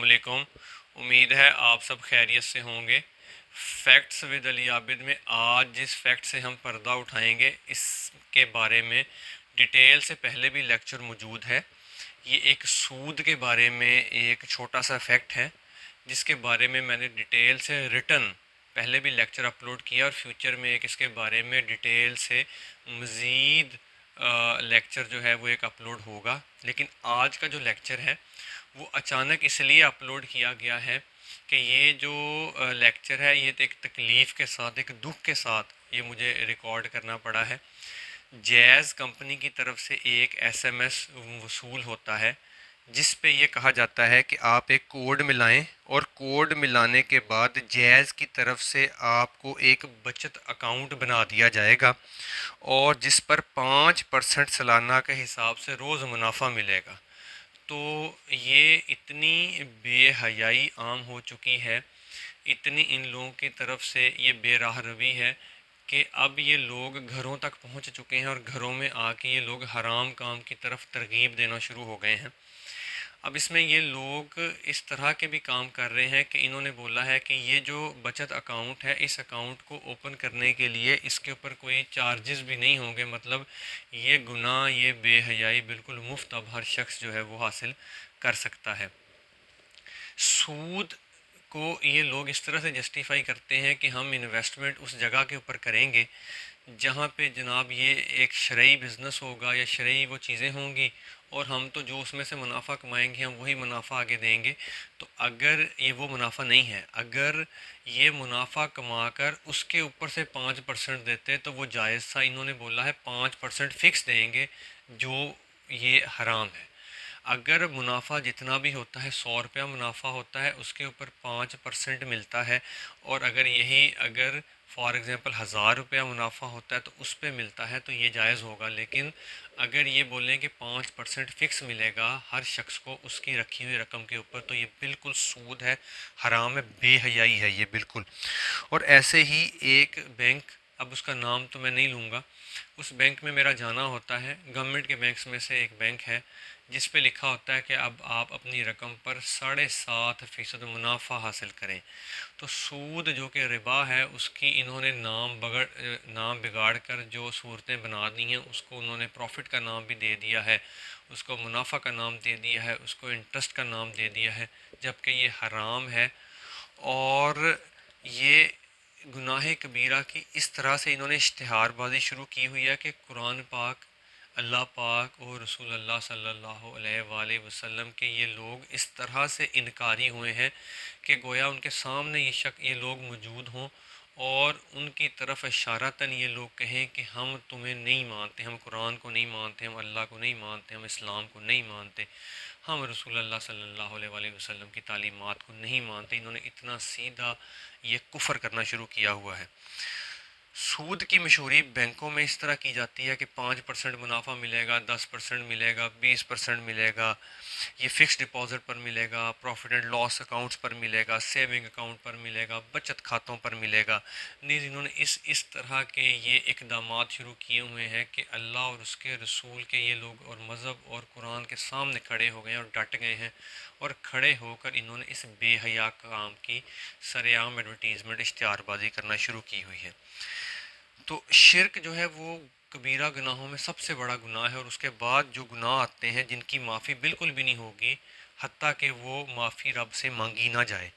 السلام علیکم۔ امید ہے آپ سب خیریت سے ہوں گے۔ فیکٹس ود علی عابد میں آج جس فیکٹ سے ہم پردہ اٹھائیں گے اس کے بارے میں ڈیٹیل سے پہلے بھی لیکچر موجود ہے۔ یہ ایک سود کے بارے میں ایک چھوٹا سا فیکٹ ہے جس کے بارے میں نے ڈیٹیل سے ریٹن پہلے بھی لیکچر اپلوڈ کیا، اور فیوچر میں ایک اس کے بارے میں ڈیٹیل سے مزید لیکچر جو ہے وہ ایک اپلوڈ ہوگا۔ لیکن آج کا جو لیکچر ہے وہ اچانک اس لیے اپلوڈ کیا گیا ہے کہ یہ جو لیکچر ہے یہ ایک تکلیف کے ساتھ، ایک دکھ کے ساتھ یہ مجھے ریکارڈ کرنا پڑا ہے۔ جیز کمپنی کی طرف سے ایک ایس ایم ایس وصول ہوتا ہے جس پہ یہ کہا جاتا ہے کہ آپ ایک کوڈ ملائیں، اور کوڈ ملانے کے بعد جیز کی طرف سے آپ کو ایک بچت اکاؤنٹ بنا دیا جائے گا، اور جس پر 5% سالانہ کے حساب سے روز منافع ملے گا۔ تو یہ اتنی بے حیائی عام ہو چکی ہے، اتنی ان لوگوں کی طرف سے یہ بے راہ روی ہے کہ اب یہ لوگ گھروں تک پہنچ چکے ہیں، اور گھروں میں آ کے یہ لوگ حرام کام کی طرف ترغیب دینا شروع ہو گئے ہیں۔ اب اس میں یہ لوگ اس طرح کے بھی کام کر رہے ہیں کہ انہوں نے بولا ہے کہ یہ جو بچت اکاؤنٹ ہے اس اکاؤنٹ کو اوپن کرنے کے لیے اس کے اوپر کوئی چارجز بھی نہیں ہوں گے، مطلب یہ گناہ، یہ بے حیائی بالکل مفت اب ہر شخص جو ہے وہ حاصل کر سکتا ہے۔ سود کو یہ لوگ اس طرح سے جسٹیفائی کرتے ہیں کہ ہم انویسٹمنٹ اس جگہ کے اوپر کریں گے جہاں پہ جناب یہ ایک شرعی بزنس ہوگا یا شرعی وہ چیزیں ہوں گی، اور ہم تو جو اس میں سے منافع کمائیں گے ہم وہی منافع آگے دیں گے۔ تو اگر یہ وہ منافع نہیں ہے، اگر یہ منافع کما کر اس کے اوپر سے 5% دیتے تو وہ جائز تھا۔ انہوں نے بولا ہے 5% فکس دیں گے جو یہ حرام ہے۔ اگر منافع جتنا بھی ہوتا ہے 100 روپیہ منافع ہوتا ہے، اس کے اوپر 5% ملتا ہے، اور اگر فار ایگزامپل 1000 روپیہ منافع ہوتا ہے تو اس پہ ملتا ہے تو یہ جائز ہوگا۔ لیکن اگر یہ بولیں کہ 5% فکس ملے گا ہر شخص کو اس کی رکھی ہوئی رقم کے اوپر، تو یہ بالکل سود ہے، حرام ہے، بے حیائی ہے یہ بالکل۔ اور ایسے ہی ایک بینک، اب اس کا نام تو میں نہیں لوں گا، اس بینک میں میرا جانا ہوتا ہے، گورنمنٹ کے بینکس میں سے ایک بینک ہے جس پہ لکھا ہوتا ہے کہ اب آپ اپنی رقم پر 7.5% منافع حاصل کریں۔ تو سود جو کہ ربا ہے اس کی انہوں نے نام بگاڑ کر جو صورتیں بنا دی ہیں، اس کو انہوں نے پروفٹ کا نام بھی دے دیا ہے، اس کو منافع کا نام دے دیا ہے، اس کو انٹرسٹ کا نام دے دیا ہے، جبکہ یہ حرام ہے۔ اور یہ گناہ کبیرہ کی اس طرح سے انہوں نے اشتہار بازی شروع کی ہوئی ہے کہ قرآن پاک، اللہ پاک اور رسول اللہ صلی اللہ علیہ وآلہ وسلم کے یہ لوگ اس طرح سے انکاری ہوئے ہیں کہ گویا ان کے سامنے یہ لوگ موجود ہوں اور ان کی طرف اشارتاً یہ لوگ کہیں کہ ہم تمہیں نہیں مانتے، ہم قرآن کو نہیں مانتے، ہم اللہ کو نہیں مانتے، ہم اسلام کو نہیں مانتے، ہم رسول اللہ صلی اللہ علیہ وآلہ وسلم کی تعلیمات کو نہیں مانتے۔ انہوں نے اتنا سیدھا یہ کفر کرنا شروع کیا ہوا ہے۔ سود کی مشہوری بینکوں میں اس طرح کی جاتی ہے کہ 5% منافع ملے گا، 10% ملے گا، 20% ملے گا، یہ فکس ڈپازٹ پر ملے گا، پروفٹ اینڈ لاس اکاؤنٹس پر ملے گا، سیونگ اکاؤنٹ پر ملے گا، بچت کھاتوں پر ملے گا۔ نیز انہوں نے اس طرح کے یہ اقدامات شروع کیے ہوئے ہیں کہ اللہ اور اس کے رسول کے یہ لوگ اور مذہب اور قرآن کے سامنے کھڑے ہو گئے ہیں اور ڈٹ گئے ہیں، اور کھڑے ہو کر انہوں نے اس بے حیا کام کی سر عام ایڈورٹیزمنٹ، اشتہار بازی کرنا شروع کی ہوئی ہے۔ تو شرک جو ہے وہ کبیرہ گناہوں میں سب سے بڑا گناہ ہے، اور اس کے بعد جو گناہ آتے ہیں جن کی معافی بالکل بھی نہیں ہوگی حتیٰ کہ وہ معافی رب سے مانگی نہ جائے،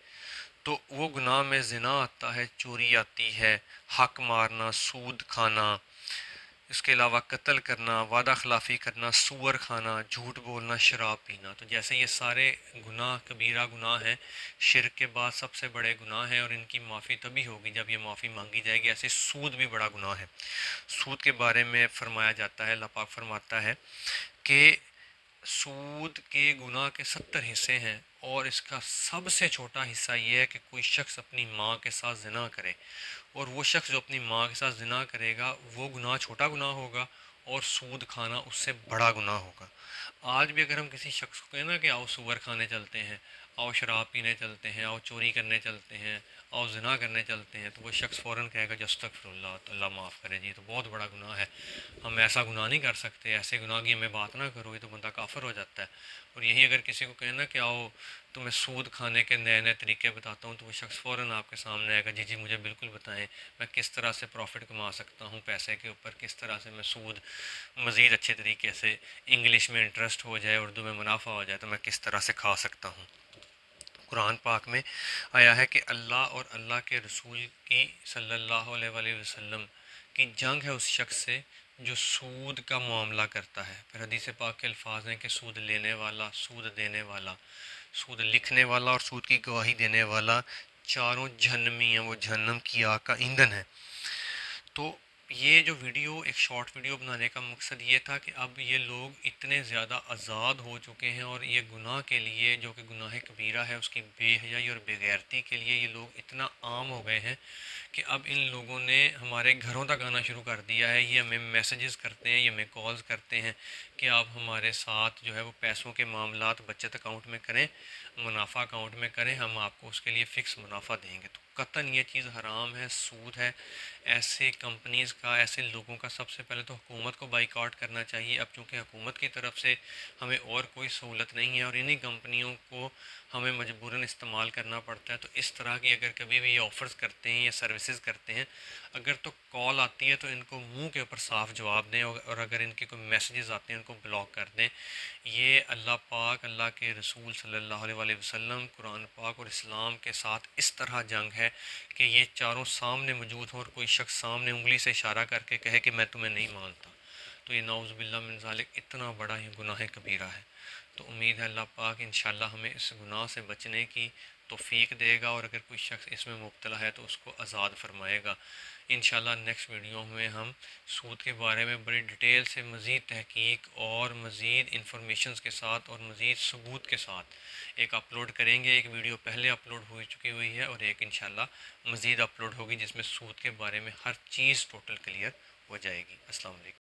تو وہ گناہ میں زنا آتا ہے، چوری آتی ہے، حق مارنا، سود کھانا، اس کے علاوہ قتل کرنا، وعدہ خلافی کرنا، سور کھانا، جھوٹ بولنا، شراب پینا۔ تو جیسے یہ سارے گناہ کبیرہ گناہ ہیں، شرک کے بعد سب سے بڑے گناہ ہیں، اور ان کی معافی تبھی ہوگی جب یہ معافی مانگی جائے گی۔ ایسے سود بھی بڑا گناہ ہے۔ سود کے بارے میں فرمایا جاتا ہے، اللہ پاک فرماتا ہے کہ سود کے گناہ کے 70 حصے ہیں، اور اس کا سب سے چھوٹا حصہ یہ ہے کہ کوئی شخص اپنی ماں کے ساتھ زنا کرے، اور وہ شخص جو اپنی ماں کے ساتھ زنا کرے گا وہ گناہ چھوٹا گناہ ہوگا، اور سود کھانا اس سے بڑا گناہ ہوگا۔ آج بھی اگر ہم کسی شخص کو کہیں نا کہ آؤ سور کھانے چلتے ہیں، آؤ شراب پینے چلتے ہیں، آؤ چوری کرنے چلتے ہیں، آؤ زنا کرنے چلتے ہیں، تو وہ شخص فوراً کہے گا جو استغفر اللہ، تو اللہ معاف کرے جی، تو بہت بڑا گناہ ہے، ہم ایسا گناہ نہیں کر سکتے، ایسے گناہ کی ہمیں بات نہ کرو، یہ تو بندہ کافر ہو جاتا ہے۔ اور یہی اگر کسی کو کہنا کہ آؤ تمہیں سود کھانے کے نئے نئے طریقے بتاتا ہوں، تو وہ شخص فوراً آپ کے سامنے آئے گا، جی جی مجھے بالکل بتائیں، میں کس طرح سے پروفٹ کما سکتا ہوں پیسے کے اوپر، کس طرح سے میں سود مزید اچھے طریقے سے، انگلش میں انٹرسٹ ہو جائے، اردو میں منافع ہو جائے، تو میں کس طرح سے کھا سکتا ہوں۔ قرآن پاک میں آیا ہے کہ اللہ اور اللہ کے رسول کی صلی اللہ علیہ وآلہ وسلم کی جنگ ہے اس شخص سے جو سود کا معاملہ کرتا ہے۔ پھر حدیث پاک کے الفاظ ہیں کہ سود لینے والا، سود دینے والا، سود لکھنے والا اور سود کی گواہی دینے والا چاروں جہنمی ہیں، وہ جہنم کی آگ کا ایندھن ہے۔ تو یہ جو ویڈیو، ایک شارٹ ویڈیو بنانے کا مقصد یہ تھا کہ اب یہ لوگ اتنے زیادہ آزاد ہو چکے ہیں، اور یہ گناہ کے لیے جو کہ گناہ کبیرہ ہے، اس کی بے حیائی اور بے غیرتی کے لیے یہ لوگ اتنا عام ہو گئے ہیں کہ اب ان لوگوں نے ہمارے گھروں تک آنا شروع کر دیا ہے۔ یہ ہمیں میسیجز کرتے ہیں، یہ ہمیں کالز کرتے ہیں کہ آپ ہمارے ساتھ جو ہے وہ پیسوں کے معاملات بچت اکاؤنٹ میں کریں، منافع اکاؤنٹ میں کریں، ہم آپ کو اس کے لیے فکس منافع دیں گے۔ تو قطعاً یہ چیز حرام ہے، سود ہے۔ ایسے کمپنیز کا، ایسے لوگوں کا سب سے پہلے تو حکومت کو بائیکاٹ کرنا چاہیے۔ اب چونکہ حکومت کی طرف سے ہمیں اور کوئی سہولت نہیں ہے اور انہی کمپنیوں کو ہمیں مجبوراً استعمال کرنا پڑتا ہے، تو اس طرح کی اگر کبھی بھی یہ آفرز کرتے ہیں یا سروسز کرتے ہیں، اگر تو کال آتی ہے تو ان کو منہ کے اوپر صاف جواب دیں، اور اگر ان کے کوئی میسیجز آتے ہیں ان کو بلاک کر دیں۔ یہ اللہ پاک، اللہ کے رسول صلی اللہ علیہ وآلہ وسلم، قرآن پاک اور اسلام کے ساتھ اس طرح جنگ ہے کہ یہ چاروں سامنے موجود ہوں اور کوئی شخص سامنے انگلی سے اشارہ کر کے کہے کہ میں تمہیں نہیں مانتا، تو یہ نعوذ باللہ من ذالک اتنا بڑا یہ گناہ کبیرہ ہے۔ تو امید ہے اللہ پاک انشاءاللہ ہمیں اس گناہ سے بچنے کی توفیق دے گا، اور اگر کوئی شخص اس میں مبتلا ہے تو اس کو آزاد فرمائے گا۔ انشاءاللہ نیکسٹ ویڈیو میں ہم سود کے بارے میں بڑی ڈیٹیل سے مزید تحقیق اور مزید انفارمیشنز کے ساتھ اور مزید ثبوت کے ساتھ ایک اپلوڈ کریں گے۔ ایک ویڈیو پہلے اپلوڈ ہو چکی ہوئی ہے، اور ایک انشاءاللہ مزید اپلوڈ ہوگی جس میں سود کے بارے میں ہر چیز ٹوٹل کلیئر ہو جائے گی۔ السلام علیکم۔